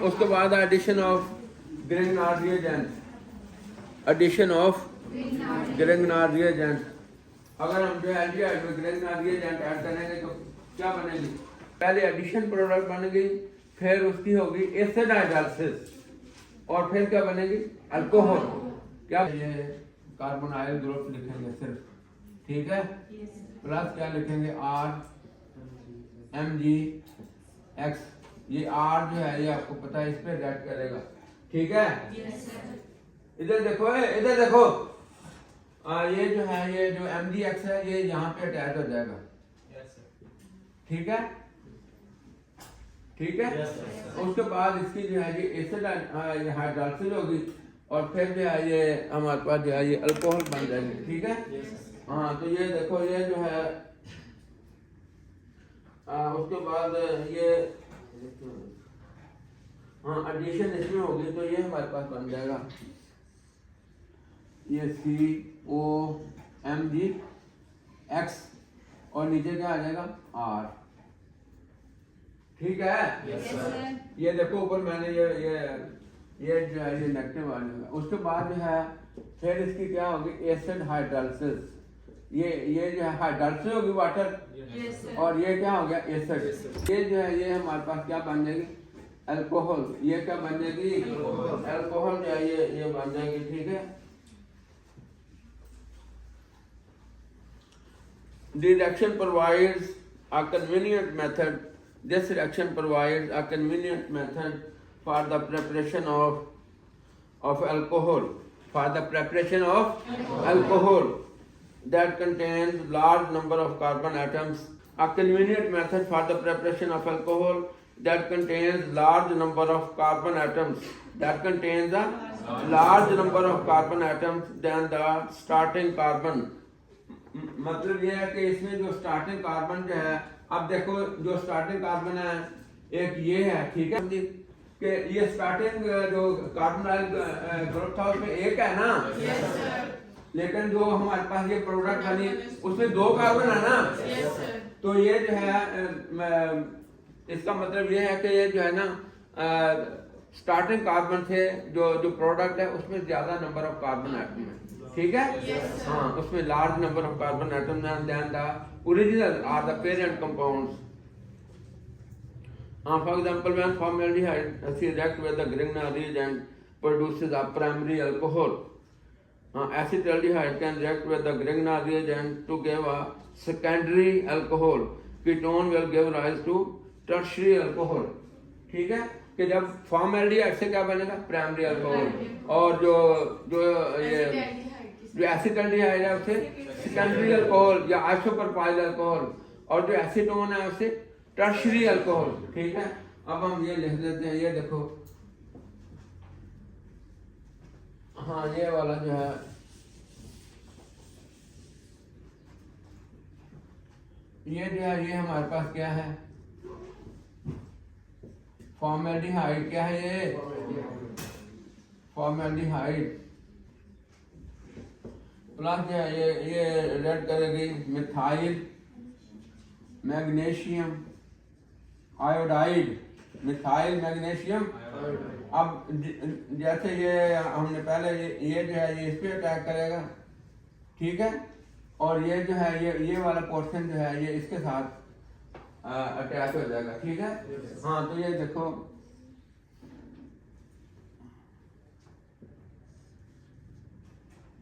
उसके बाद addition of Grignard reagent, addition of Grignard reagent. अगर हम जो एल्डिहाइड में ग्रिग्नार्ड रिएजेंट ऐड करेंगे तो क्या बनेगी? पहले एडिशन प्रोडक्ट बन गई, फिर उसकी होगी एसिड हाइड्रोलिसिस, और फिर क्या बनेगी? अल्कोहल। क्या ये कार्बोनाइल ग्रुप लिखेंगे सिर्फ, ठीक है? प्लस क्या लिखेंगे? RMgX। ये R जो है ये आपको पता है, इस पे रिएक्ट करेगा, ठीक है? इधर देखो, इधर देखो, ये जो है ये जो MgX है ये यहाँ पे अटैच हो जाएगा, ठीक है? ठीक है। उसके बाद इसकी जो है ये एसिड हाइड्रोलिसिस होगी, और फिर जो है ये हमारे पास जो है ये अल्कोहल बन जाएंगे, ठीक है? हाँ, तो ये देखो ये जो है उसके बाद ये एडिशन इसमें होगी तो ये हमारे पास बन जाएगा ये COMgX, और नीचे क्या आ जाएगा? R, ठीक है? ये देखो ऊपर मैंने ये जो है ये नेगेटिव आ जाएगा। उसके बाद जो है फिर इसकी क्या होगी? Acid hydrolysis. ये जो है हाइड्रोलिसिस होगी वाटर, और ये क्या हो गया? एसिड। ये जो है ये हमारे पास क्या बन जाएगी? अल्कोहल। ये क्या बन जाएगी? अल्कोहल जो है ये बन जाएगी, ठीक है? The reaction provides a convenient method. This reaction provides a convenient method for the preparation of alcohol. For the preparation of alcohol that contains large number of carbon atoms. A convenient method for the preparation of alcohol that contains large number of carbon atoms. That contains a large number of carbon atoms than the starting carbon. मतलब ये है कि इसमें जो starting carbon जो है, अब देखो जो स्टार्टिंग कार्बन है एक ये है, ठीक है? कि ये स्टार्टिंग जो कार्बोनाइल ग्रुप था उसमें एक है ना, लेकिन जो हमारे पास ये प्रोडक्ट बनी उसमें 2 कार्बन है ना, तो ये जो है इसका मतलब ये है कि ये जो है ना स्टार्टिंग कार्बन से जो प्रोडक्ट है उसमें ज्यादा नंबर ऑफ कार्बन एटम है, ठीक है? हाँ, उसमें large number of carbon atom than the original are the parent compounds. For example, when formaldehyde reacts with the Grignard reagent produces a primary alcohol. Acetaldehyde can react with the Grignard reagent to give a secondary alcohol. Ketone will give rise to tertiary alcohol. ठीक है? कि जब formaldehyde से क्या बनेगा? Primary alcohol, और जो acetaldehyde है उसे सेकेंडरी अल्कोहल या आइसोप्रोपाइल अल्कोहल, और जो एसीटोन है उसे टर्शियरी अल्कोहल, ठीक है? अब हम ये लिख देते हैं, ये देखो, हाँ ये वाला जो है ये हमारे पास क्या है? फॉर्मेल्डिहाइड। क्या है ये? फॉर्मेल्डिहाइड प्लस जो है ये रेड करेगी methyl magnesium iodide, methyl magnesium. अब जैसे ये हमने पहले ये जो है ये इस पे अटैक करेगा, ठीक है? और ये जो है ये वाला पोर्शन जो है ये इसके साथ अटैच हो जाएगा, ठीक है? हाँ, तो ये देखो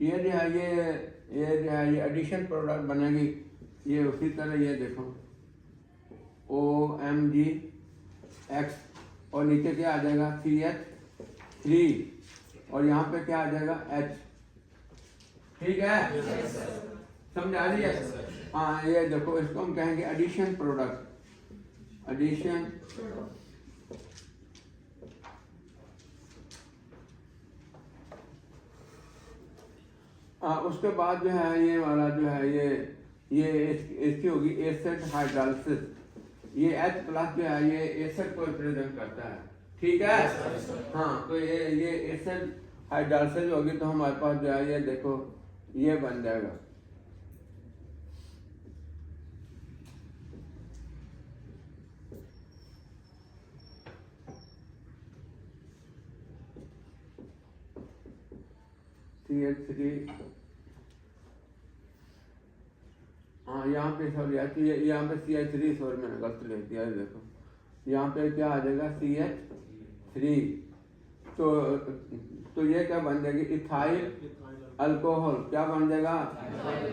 ये जो है ये एडिशन प्रोडक्ट बनेगी, ये उसी तरह ये देखो OMgX, और नीचे क्या आ जाएगा? CH3, और यहाँ पे क्या आ जाएगा? H, ठीक है? समझ आ रही है? हाँ, ये देखो इसको हम कहेंगे एडिशन प्रोडक्ट, एडिशन उसके बाद जो है ये वाला जो है ये इसकी होगी एसिड हाइड्रोलिसिस। ये H प्लस जो है ये एसिड को रिप्रेजेंट करता है, ठीक है? हाँ, तो ये एसिड हाइड्रोलिसिस होगी तो हमारे पास जो है ये देखो ये बन जाएगा, CH3, हाँ यहाँ पे सॉरी यहाँ पे CH3, सॉरी मैंने गलत लिख दिया, देखो यहाँ पे क्या आ जाएगा CH3। तो ये क्या बन जाएगी, इथाइल अल्कोहल। क्या बन जाएगा,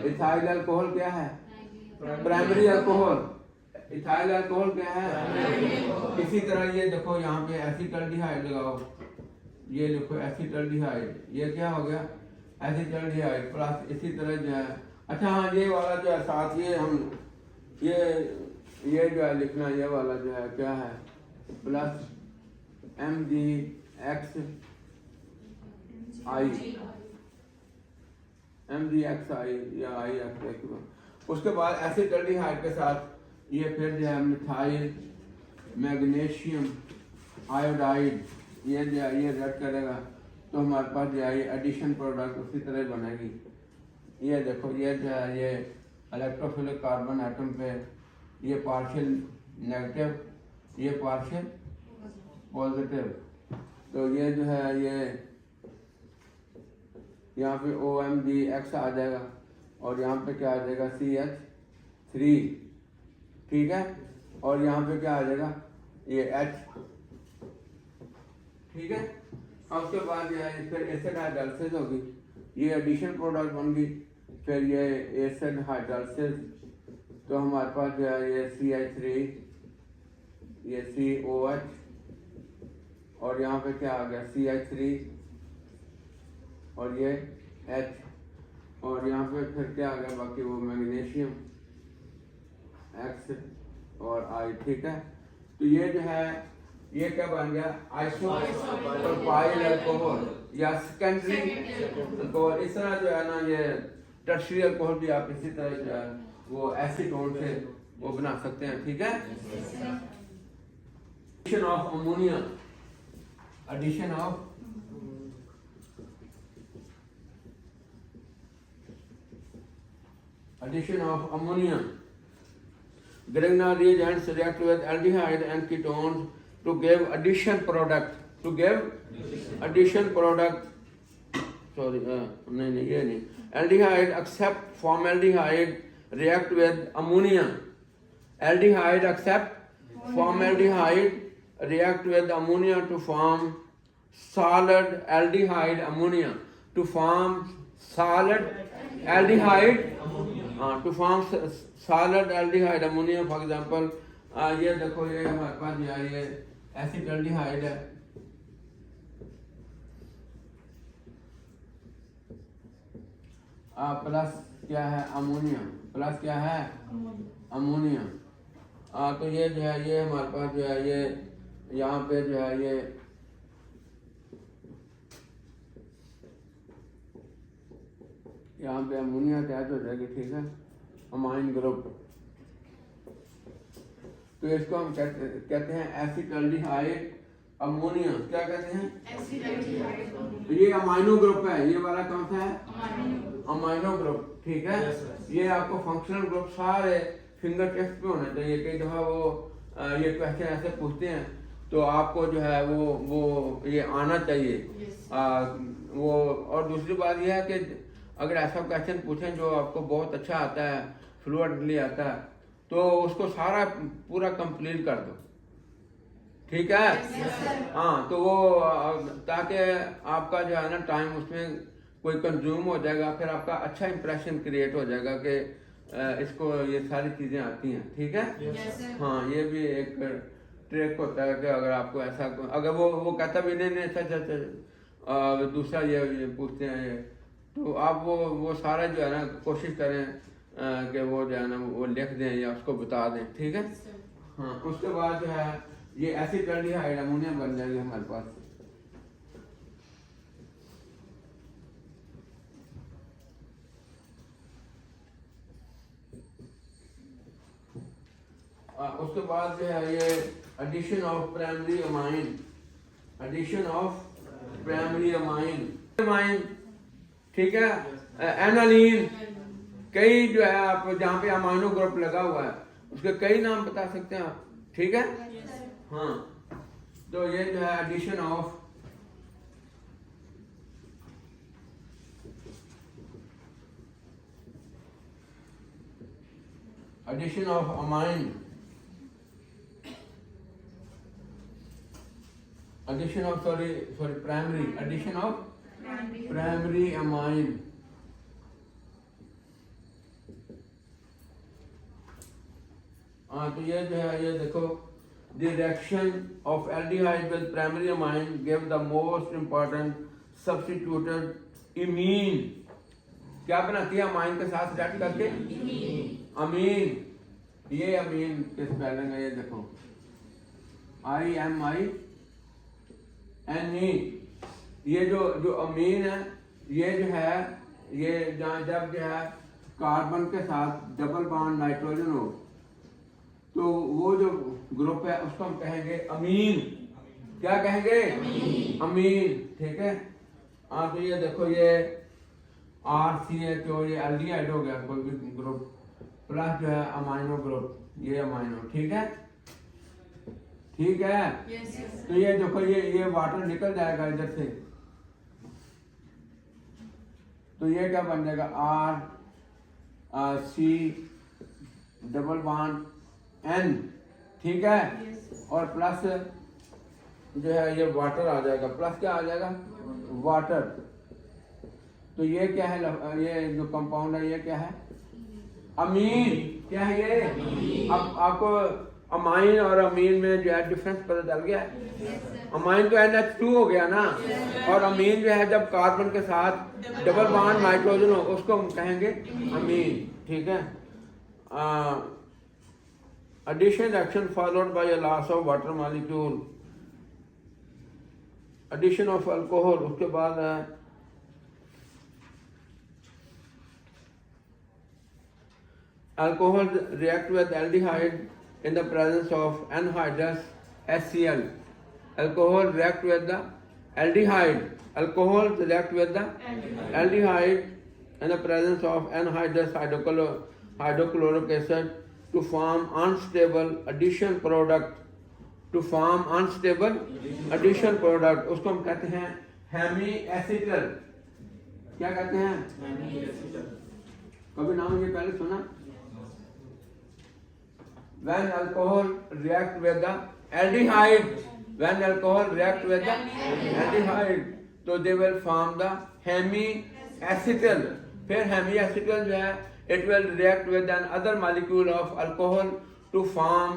इथाइल अल्कोहल क्या है, प्राइमरी अल्कोहल। इथाइल अल्कोहल क्या है। इसी तरह ये देखो यहाँ पे एसिटल्डिहाइड लगाओ, ये देखो एसिटल्डिहाइड, ये क्या हो गया एसिटल्डिहाइड प्लस इसी तरह जो है। अच्छा हाँ, ये वाला जो है साथ ये हम ये जो है लिखना, ये वाला जो है क्या है प्लस MgXI, या IX। उसके बाद एसिटल्डिहाइड के साथ ये फिर जो है मिथाइल मैग्नीशियम आयोडाइड, ये जो है ये रद्द करेगा, तो हमारे पास जो है ये एडिशन प्रोडक्ट उसी तरह बनेगी। ये देखो ये जो है ये इलेक्ट्रोफिलिक कार्बन एटम पे ये पार्शियल नेगेटिव, ये पार्शियल पॉजिटिव, तो ये जो है ये यहाँ पे OMgX आ जाएगा और यहाँ पे क्या आ जाएगा CH3, ठीक है। और यहाँ पे क्या आ जाएगा ये H, ठीक है। और उसके बाद जो है फिर एसिड हाइड्रोलिसिस होगी, ये एडिशन प्रोडक्ट बन गई। फिर ये एसिड हाइड्रोलिसिस, तो हमारे पास जो है ये CH3, ये COH, और यहाँ पे क्या आ गया CH3 और ये H, और यहाँ पे फिर क्या आ गया बाकी वो मैग्नीशियम X और I, ठीक है। तो ये जो है ये क्या बन गया आइसोप्रोपाइल अल्कोहल या सेकेंडरी अल्कोहल। इस तरह जो है ना ये टर्शियरी अल्कोहल भी आप इसी तरह जो है वो एसीटोन से वो बना सकते हैं, ठीक है। Addition of ammonia, addition of ammonia. Grignard reagents react with aldehyde and ketones to give addition product. Sorry, नहीं ये नहीं. Aldehyde accept formaldehyde react with ammonia. Aldehyde accept formaldehyde react with ammonia to form solid aldehyde ammonia. To form solid aldehyde to form solid aldehyde ammonia, for example ये देखो ये हमारे पास ये acetaldehyde है, plus क्या है अमोनिया, प्लस क्या है अमोनिया। तो ये जो है ये हमारे पास जो है ये यहाँ पे जो है ये यहाँ पे अमोनिया अटैच हो जाएगी, ठीक है, अमाइन ग्रुप। तो इसको हम कहते हैं एसिटल्डिहाइड अमोनिया। क्या कहते हैं एसिटल्डिहाइड। ये अमाइनो ग्रुप है, ये वाला कौन सा है अमाइनो ग्रुप, ठीक है। ये आपको फंक्शनल ग्रुप सारे फिंगर टिप्स पे होने चाहिए। कई दफा वो ये क्वेश्चन ऐसे पूछते हैं तो आपको जो है वो ये आना चाहिए। वो और दूसरी बात यह है कि अगर ऐसा क्वेश्चन पूछें जो आपको बहुत अच्छा आता है, फ्लुएंटली आता है, तो उसको सारा पूरा कंप्लीट कर दो, ठीक है। हाँ, तो वो ताकि आपका जो है ना टाइम उसमें कोई कंज्यूम हो जाएगा, फिर आपका अच्छा इंप्रेशन क्रिएट हो जाएगा कि इसको ये सारी चीज़ें आती हैं, ठीक है। हाँ, ये भी एक ट्रिक होता है कि अगर आपको ऐसा अगर वो कहता भी नहीं अच्छा दूसरा ये पूछते हैं ये, तो आप वो सारा जो है ना कोशिश करें कि वो जो है ना वो लिख दें या उसको बता दें, ठीक है। हाँ, उसके बाद जो है ये एसिटल्डिहाइड अमोनिया बन जाएगी हमारे पास। उसके बाद जो है ये addition of primary amine, amine, ठीक है। एनालीन, कई जो है आप जहाँ पे अमाइनो ग्रुप लगा हुआ है उसके कई नाम बता सकते हैं आप, ठीक है। हाँ, तो ये जो है addition of addition of amine, addition of primary, addition of primary amine. तो ये जो है, ये देखो, the reaction of aldehyde with primary amine gave the most important substituted imine. क्या बनाती है अमाइन के साथ रिएक्ट करके? अमीन। ये अमीन के स्पेलिंग है, ये देखो, IMINE। ये जो अमीन है, ये जो है, ये जब जो है कार्बन के साथ डबल बॉन्ड नाइट्रोजन हो, तो वो जो ग्रुप है उसको हम कहेंगे अमीन। क्या कहेंगे? अमीन। ठीक है। तो ये देखो, ये RCHO, ये एल्डिहाइड हो गया कोई भी ग्रुप, प्लस जो है अमाइनो ग्रुप, ये अमाइनो। ठीक है, ठीक है। तो ये देखो, ये वाटर निकल जाएगा इधर से, तो ये क्या बन जाएगा? RC double bond N। ठीक है। और प्लस जो है ये वाटर आ जाएगा, प्लस क्या आ जाएगा? वाटर। तो ये क्या है? ये जो कंपाउंड है, ये क्या है? अमीन। क्या है ये? अब आपको अमाइन और अमीन में जो है डिफरेंस पता चल गया है? अमाइन तो NH2 हो गया ना, और अमीन जो है जब कार्बन के साथ डबल बॉन्ड नाइट्रोजन हो, उसको हम कहेंगे अमीन। ठीक है। Addition reaction followed by a loss of water molecule, addition of alcohol, उसके बाद है alcohol react with aldehyde in the presence of anhydrous HCl. Alcohol react with the aldehyde. Alcohol react with the aldehyde in the presence of anhydrous hydrochloric acid to form unstable addition product. To form unstable addition product, उसको हम कहते हैं Hemy acetal. क्या कहते हैं? कभी नाम ये पहले सुना? When alcohol react with the aldehyde, when alcohol react with the aldehyde, तो they will form the hemi acetal. फिर hemi acetal जो है, it will react with another molecule of alcohol to form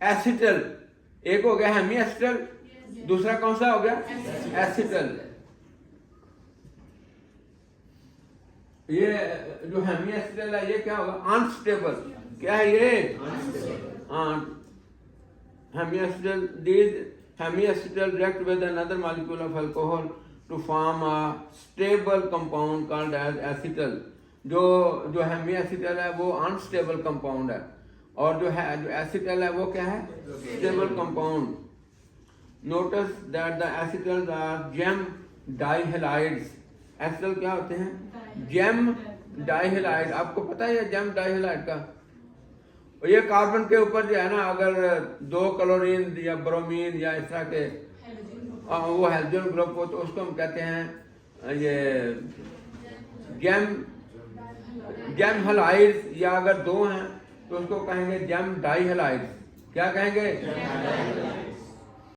acetal. एक हो गया hemi acetal, दूसरा कौन सा हो गया? acetal। ये जो hemi acetal है, ये क्या होगा? unstable। क्या है ये? hemi acetal, these hemi acetal react with another molecule of alcohol to form a stable compound called as acetal. जो हेमी एसिटल है वो अनस्टेबल कंपाउंड है, और जो एसिटल है वो क्या है? Stable compound. Notice that the acetals are gem dihalides. Acetal क्या होते हैं? Gem dihalide. आपको पता है ये जेम डाइहेलाइड का? और ये कार्बन के ऊपर जो है ना, अगर 2 क्लोरीन या ब्रोमीन या इस तरह के वो हेलोजन ग्रुप हो, तो उसको हम कहते हैं ये जेम हैलाइड्स, या अगर 2 हैं तो उसको कहेंगे जेम डाइहेलाइड्स। क्या कहेंगे?